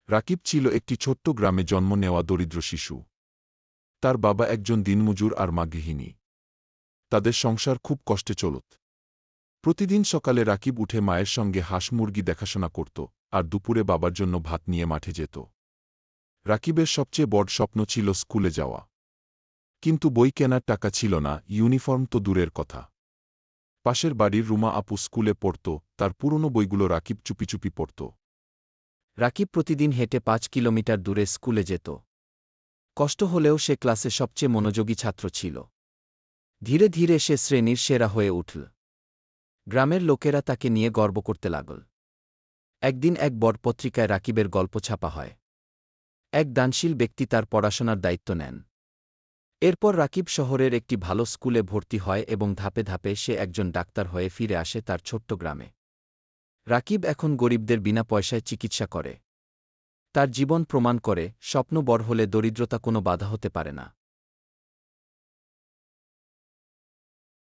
রাকিব ছিল একটি ছোট্ট গ্রামে জন্ম নেওয়া দরিদ্র শিশু। তার বাবা একজন দিনমজুর আর মা গৃহিণী। তাদের সংসার খুব কষ্টে চলত। প্রতিদিন সকালে রাকিব উঠে মায়ের সঙ্গে হাঁস মুরগি দেখাশোনা করত, আর দুপুরে বাবার জন্য ভাত নিয়ে মাঠে যেত। রাকিবের সবচেয়ে বড় স্বপ্ন ছিল স্কুলে যাওয়া। কিন্তু বই কেনার টাকা ছিল না, ইউনিফর্ম তো দূরের কথা। পাশের বাড়ির রুমা আপু স্কুলে পড়ত, তার পুরনো বইগুলো রাকিব চুপি চুপি পড়ত। রাকিব প্রতিদিন হেঁটে ৫ কিলোমিটার দূরে স্কুলে যেত। কষ্ট হলেও সে ক্লাসে সবচেয়ে মনোযোগী ছাত্র ছিল। ধীরে ধীরে সে শ্রেণীর সেরা হয়ে উঠল। গ্রামের লোকেরা তাকে নিয়ে গর্ব করতে লাগল। একদিন এক বড় পত্রিকায় রাকিবের গল্প ছাপা হয়। এক দানশীল ব্যক্তি তার পড়াশোনার দায়িত্ব নেন। এরপর রাকিব শহরের একটি ভালো স্কুলে ভর্তি হয় এবং ধাপে ধাপে সে একজন ডাক্তার হয়ে ফিরে আসে তার ছোট্ট গ্রামে। রাকিব এখন গরিবদের বিনা পয়সায় চিকিৎসা করে। তার জীবন প্রমাণ করে, স্বপ্ন বড় হলে দরিদ্রতা কোনো বাধা হতে পারে না।